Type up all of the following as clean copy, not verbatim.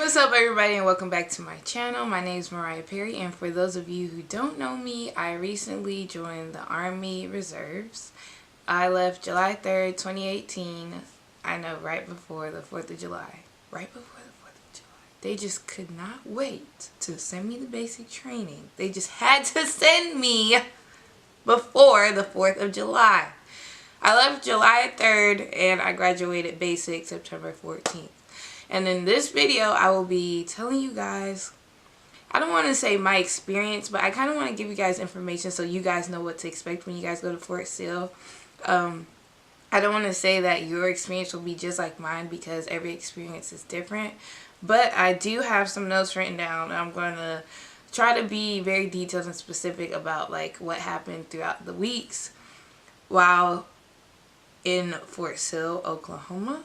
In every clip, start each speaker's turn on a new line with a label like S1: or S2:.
S1: What's up everybody and welcome back to my channel. My name is Mariah Perry, and for those of you who don't know me, I recently joined the Army Reserves. I left July 3rd, 2018. I know, right before the 4th of July. Right before the 4th of July. They just could not wait to send me the basic training. They just had to send me before the 4th of July. I left July 3rd and I graduated basic September 14th. And in this video, I will be telling you guys, I don't want to say my experience, but I kind of want to give you guys information so you guys know what to expect when you guys go to Fort Sill. I don't want to say that your experience will be just like mine because every experience is different. But I do have some notes written down. I'm going to try to be very detailed and specific about like what happened throughout the weeks while in Fort Sill, Oklahoma.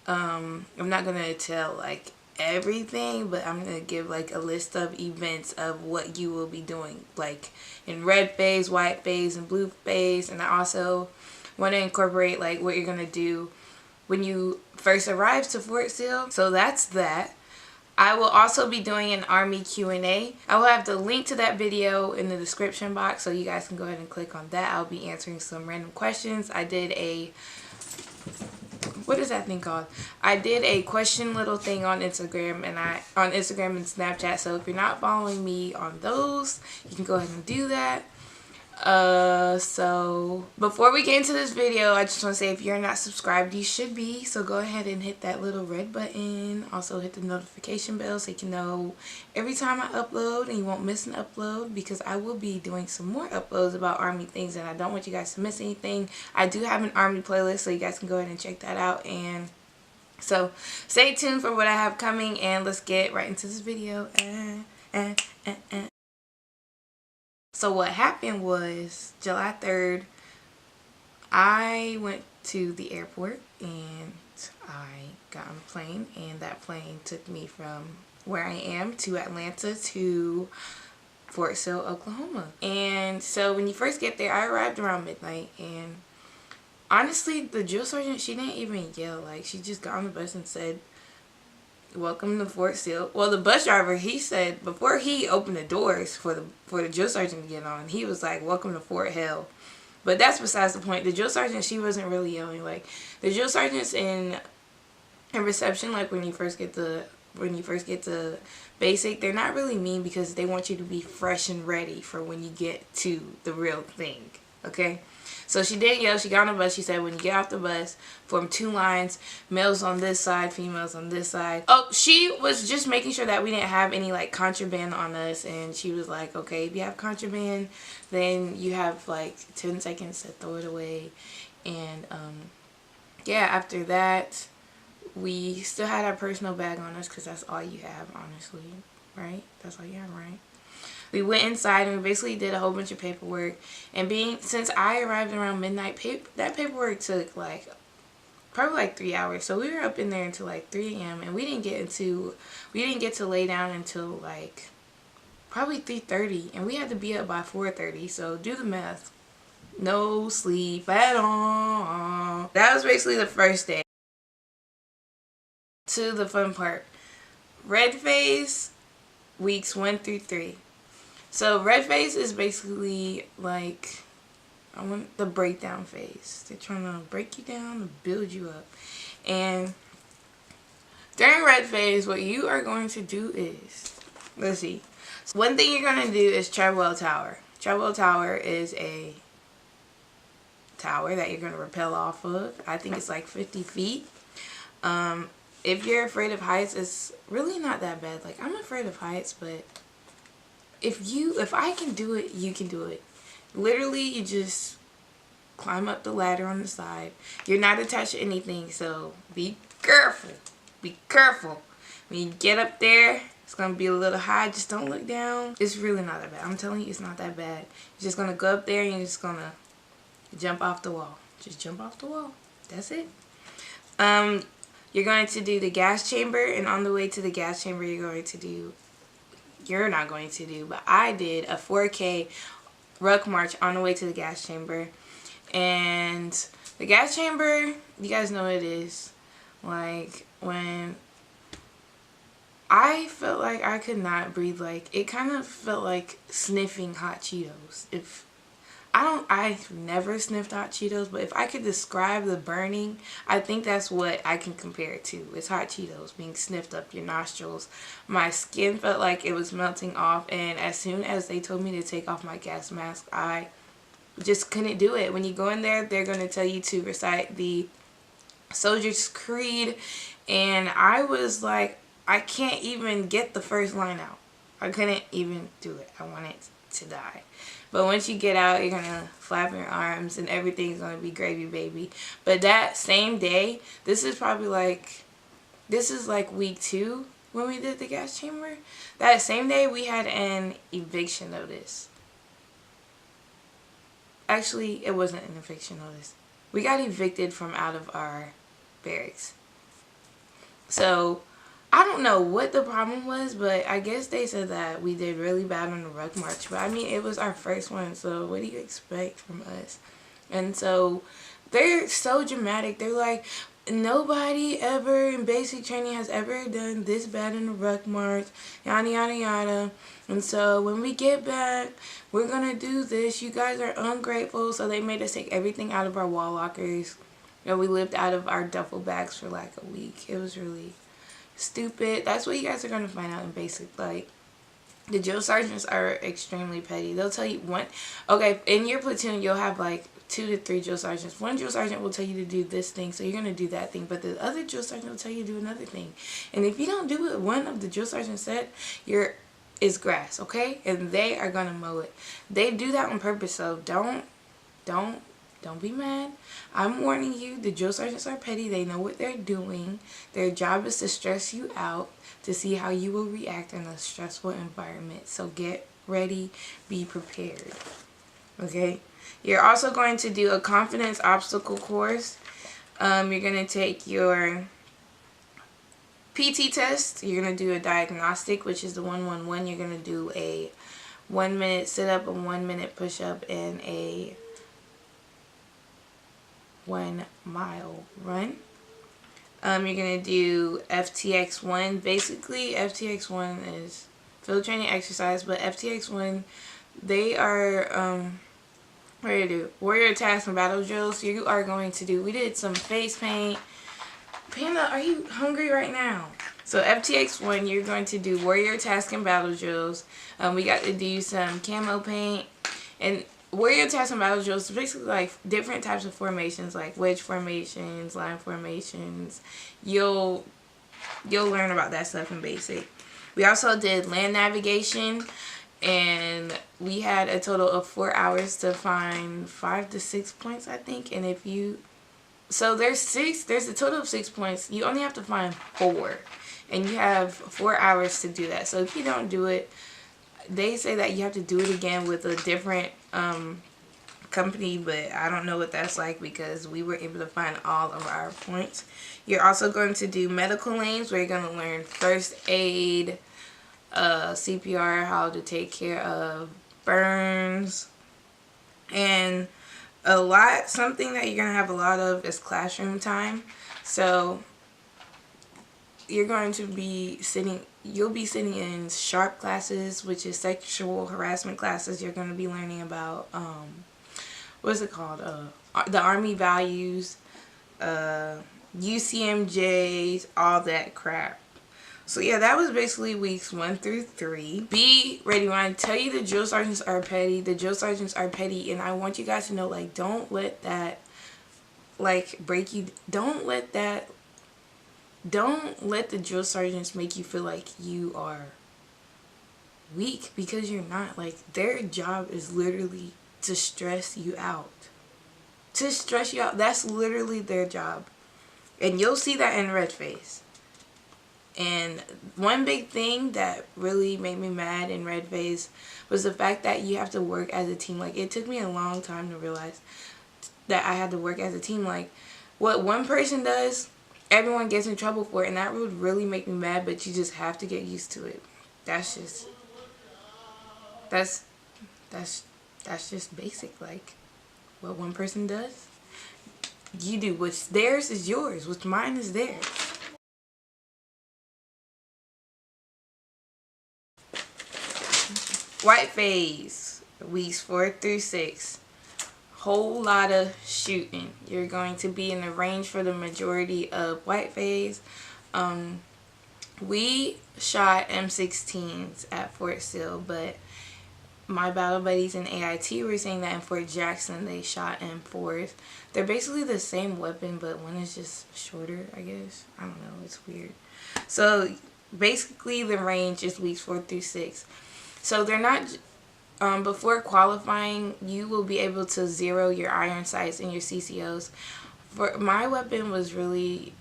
S1: I'm not gonna tell like everything, but I'm gonna give like a list of events of what you will be doing, like in red phase, white phase, and blue phase. And I also want to incorporate like what you're gonna do when you first arrive to Fort Sill. So that's that. I will also be doing an Army Q&A. I will have the link to that video in the description box, so you guys can go ahead and click on that. I'll be answering some random questions. I did a what is that thing called? I did a question little thing on Instagram and Snapchat. So if you're not following me on those, you can go ahead and do that. So before we get into this video, I just want to say if you're not subscribed, you should be. So go ahead and hit that little red button. Also hit the notification bell so you can know every time I upload and you won't miss an upload, because I will be doing some more uploads about Army things and I don't want you guys to miss anything. I do have an Army playlist, so you guys can go ahead and check that out. And so stay tuned for what I have coming, and let's get right into this video. So what happened was July 3rd, I went to the airport and I got on a plane, and that plane took me from where I am to Atlanta to Fort Sill, Oklahoma. And so when you first get there, I arrived around midnight, and honestly, the drill sergeant, she didn't even yell. Like, she just got on the bus and said, "Welcome to Fort Sill." Well, the bus driver, he said, before he opened the doors for the drill sergeant to get on, he was like, "Welcome to Fort Hell." But that's besides the point. The drill sergeant, she wasn't really yelling. Like, the drill sergeants in reception, like when you first get to basic, they're not really mean because they want you to be fresh and ready for when you get to the real thing. Okay? So she didn't yell. She got on the bus. She said, when you get off the bus, form two lines, males on this side, females on this side. Oh, she was just making sure that we didn't have any like contraband on us, and she was like, okay, if you have contraband, then you have like 10 seconds to throw it away. And yeah, after that, we still had our personal bag on us because that's all you have, honestly, right? That's all you have, right? We went inside and we basically did a whole bunch of paperwork. And since I arrived around midnight, that paperwork took like probably like 3 hours. So we were up in there until like 3 a.m. and we didn't get to lay down until like probably 3:30, and we had to be up by 4:30. So do the math. No sleep at all. That was basically the first day. To the fun part. Red phase, weeks 1 through 3. So red phase is basically like the breakdown phase. They're trying to break you down and build you up. And during red phase, what you are going to do is, let's see. So one thing you're going to do is Treadwell Tower. Treadwell Tower is a tower that you're going to rappel off of. I think it's like 50 feet. If you're afraid of heights, it's really not that bad. Like, I'm afraid of heights, but if I can do it, you can do it. Literally, you just climb up the ladder on the side. You're not attached to anything, so be careful. Be careful. When you get up there, it's going to be a little high. Just don't look down. It's really not that bad. I'm telling you, it's not that bad. You're just going to go up there and you're just going to jump off the wall. Just jump off the wall. That's it. You're going to do the gas chamber, and on the way to the gas chamber, but I did a 4K ruck march on the way to the gas chamber. And the gas chamber, you guys know what it is. Like when I felt like I could not breathe. Like, it kind of felt like sniffing hot Cheetos. If I've never sniffed hot Cheetos, but if I could describe the burning, I think that's what I can compare it to. It's hot Cheetos being sniffed up your nostrils. My skin felt like it was melting off, and as soon as they told me to take off my gas mask, I just couldn't do it. When you go in there, they're going to tell you to recite the Soldier's Creed, and I was like, I can't even get the first line out. I couldn't even do it. I wanted to die. But once you get out, you're gonna flap your arms and everything's gonna be gravy, baby. But that same day, this is like week 2 when we did the gas chamber. That same day, we had an eviction notice. Actually, it wasn't an eviction notice. We got evicted from out of our barracks. So I don't know what the problem was, but I guess they said that we did really bad on the ruck march. But I mean, it was our first one, so what do you expect from us? And so they're so dramatic. They're like, nobody ever in basic training has ever done this bad in the ruck march, yada yada yada. And so when we get back, we're gonna do this. You guys are ungrateful. So they made us take everything out of our wall lockers, and we lived out of our duffel bags for like a week. It was really stupid. That's what you guys are going to find out in basic. Like, the drill sergeants are extremely petty. They'll tell you okay, in your platoon you'll have like 2 to 3 drill sergeants. One drill sergeant will tell you to do this thing, so you're going to do that thing, but the other drill sergeant will tell you to do another thing. And if you don't do what one of the drill sergeants said, it's grass, okay? And they are going to mow it. They do that on purpose, so don't be mad. I'm warning you, the drill sergeants are petty. They know what they're doing. Their job is to stress you out to see how you will react in a stressful environment. So get ready, be prepared. Okay? You're also going to do a confidence obstacle course. You're going to take your PT test. You're going to do a diagnostic, which is the 1-1-1. You're going to do a 1-minute sit-up, a 1-minute push-up, and a 1-mile run. You're going to do FTX1. Basically, FTX1 is field training exercise, but FTX1, they are, what do you do? Warrior tasks and battle drills. You are going to do, we did some face paint. Panda, are you hungry right now? So FTX1, you're going to do warrior task and battle drills. We got to do some camo paint. And warrior task and battle drills is basically like different types of formations, like wedge formations, line formations. You'll learn about that stuff in basic. We also did land navigation, and we had a total of 4 hours to find 5 to 6 points, I think. And if you, so there's a total of 6 points. You only have to find 4, and you have 4 hours to do that. So if you don't do it, they say that you have to do it again with a different company, but I don't know what that's like because we were able to find all of our points. You're also going to do medical lanes where you're going to learn first aid, CPR, how to take care of burns, and something that you're going to have a lot of is classroom time. So you're going to be you'll be sitting in SHARP classes, which is sexual harassment classes. You're going to be learning about, what's it called? The Army values, UCMJs, all that crap. So yeah, that was basically weeks 1 through 3. Be ready. When I tell you the drill sergeants are petty, the drill sergeants are petty, and I want you guys to know, like, don't let that, like, break you. Don't let the drill sergeants make you feel like you are weak, because you're not. Like, their job is literally to stress you out. To stress you out. That's literally their job. And you'll see that in red face. And one big thing that really made me mad in red face was the fact that you have to work as a team. Like, it took me a long time to realize that I had to work as a team. Like, what one person does, everyone gets in trouble for it, and that would really make me mad, but you just have to get used to it. That's just basic. Like, what one person does, you do. What's theirs is yours. What's mine is theirs. White phase, weeks 4 through 6. Whole lot of shooting. You're going to be in the range for the majority of white phase. We shot M16s at Fort Sill, but my battle buddies in AIT were saying that in Fort Jackson they shot M4s. They're basically the same weapon, but one is just shorter, I guess. I don't know, it's weird. So basically the range is weeks 4 through 6. So they're not, before qualifying, you will be able to zero your iron sights and your CCOs. For my weapon was really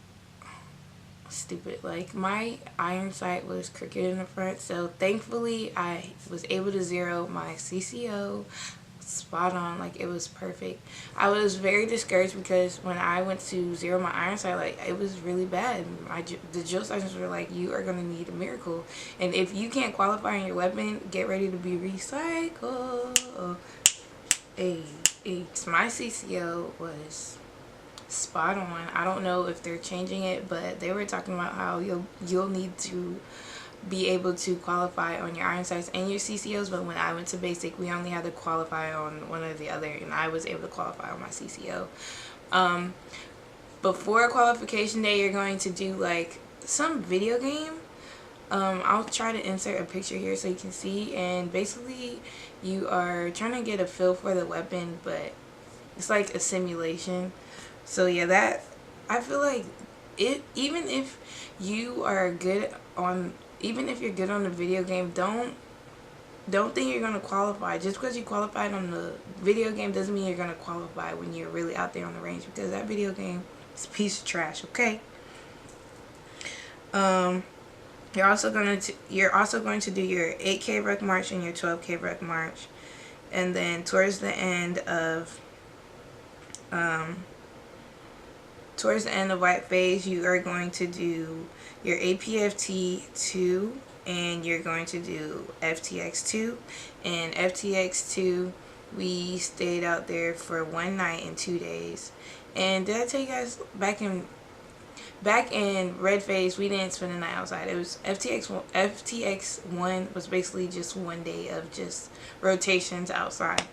S1: stupid. Like, my iron sight was crooked in the front, so thankfully I was able to zero my CCO spot on. Like, it was perfect. I was very discouraged because when I went to zero my iron sight, like, it was really bad. The drill sergeants were like, you are gonna need a miracle, and if you can't qualify in your weapon, get ready to be recycled. Hey, my CCO was spot on. I don't know if they're changing it, but they were talking about how you'll need to be able to qualify on your iron sights and your CCOs, but when I went to basic, we only had to qualify on one or the other, and I was able to qualify on my CCO. Before qualification day, you're going to do like some video game. I'll try to insert a picture here so you can see, and basically you are trying to get a feel for the weapon, but it's like a simulation. So yeah, that, I feel like it, even if you're good on the video game, don't think you're gonna qualify. Just because you qualified on the video game doesn't mean you're gonna qualify when you're really out there on the range, because that video game is a piece of trash. Okay. You're also going to do your 8K ruck march and your 12K ruck march, and then towards the end of white phase, you are going to do your APFT 2, and you're going to do FTX 2. And FTX 2, we stayed out there for 1 night and 2 days. And did I tell you guys, back in red phase, we didn't spend the night outside. It was FTX 1 was basically just 1 day of just rotations outside.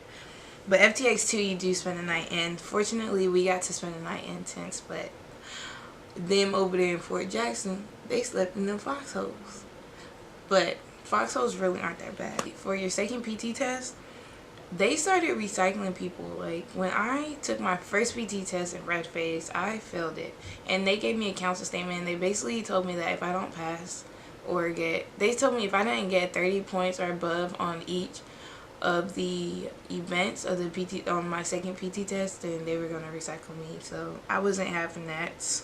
S1: But FTX 2, you do spend the night, and fortunately we got to spend the night in tents, but them over there in Fort Jackson, they slept in them foxholes. But foxholes really aren't that bad. For your second PT test, they started recycling people. Like, when I took my first PT test in red phase, I failed it, and they gave me a council statement, and they basically told me that if I don't pass or they told me if I didn't get 30 points or above on each of the events of the PT on my second PT test, then they were gonna recycle me. So I wasn't having that,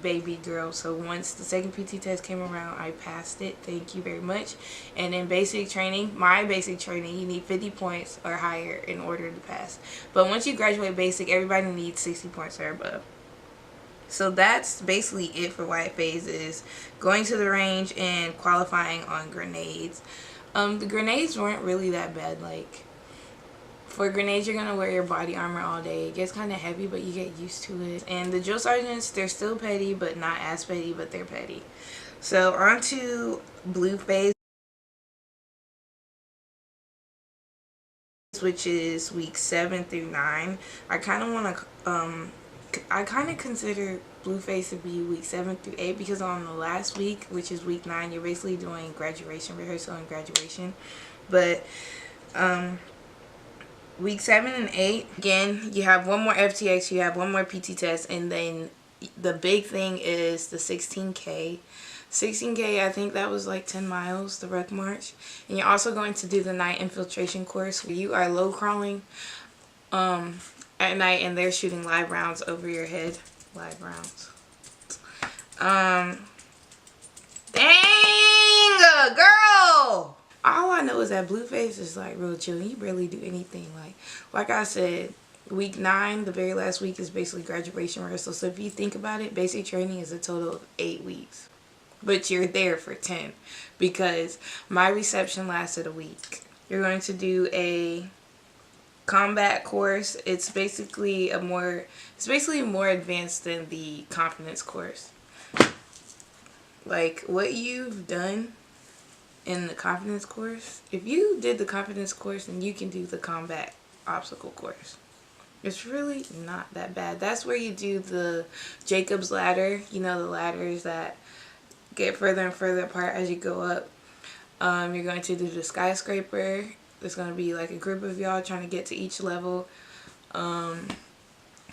S1: baby girl. So once the second PT test came around, I passed it. Thank you very much. And in basic training, my basic training, you need 50 points or higher in order to pass. But once you graduate basic, everybody needs 60 points or above. So that's basically it for white phase, is going to the range and qualifying on grenades. The grenades weren't really that bad. Like, for grenades, you're gonna wear your body armor all day. It gets kind of heavy, but you get used to it. And the drill sergeants, they're still petty, but not as petty, but they're petty. So on to blue phase, which is week 7 through 9. I kind of consider blue phase to be week 7 through 8, because on the last week, which is week 9, you're basically doing graduation rehearsal and graduation. But week 7 and 8, again, you have one more FTX, you have one more PT test, and then the big thing is the 16K. 16K, I think that was like 10 miles, the ruck march. And you're also going to do the night infiltration course, where you are low crawling at night, and they're shooting live rounds over your head. Live rounds. Dang, girl! All I know is that blue phase is like real chill. You barely do anything. Like I said, week 9, the very last week, is basically graduation rehearsal. So if you think about it, basic training is a total of 8 weeks. But you're there for 10, because my reception lasted a week. You're going to do a combat course. It's basically more advanced than the confidence course. Like, what you've done in the confidence course. If you did the confidence course, then you can do the combat obstacle course. It's really not that bad. That's where you do the Jacob's ladder. You know, the ladders that get further and further apart as you go up. You're going to do the skyscraper. There's going to be like a group of y'all trying to get to each level.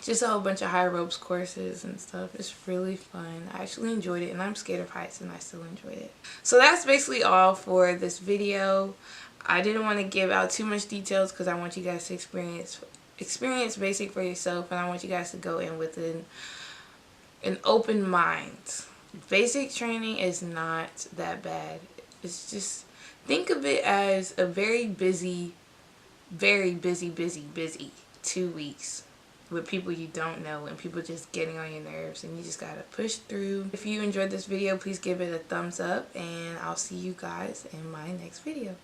S1: Just a whole bunch of high ropes courses and stuff. It's really fun. I actually enjoyed it, and I'm scared of heights and I still enjoyed it. So that's basically all for this video. I didn't want to give out too much details because I want you guys to experience basic for yourself, and I want you guys to go in with an open mind. Basic training is not that bad. It's just, think of it as a very busy 2 weeks with people you don't know and people just getting on your nerves, and you just gotta push through. If you enjoyed this video, please give it a thumbs up, and I'll see you guys in my next video.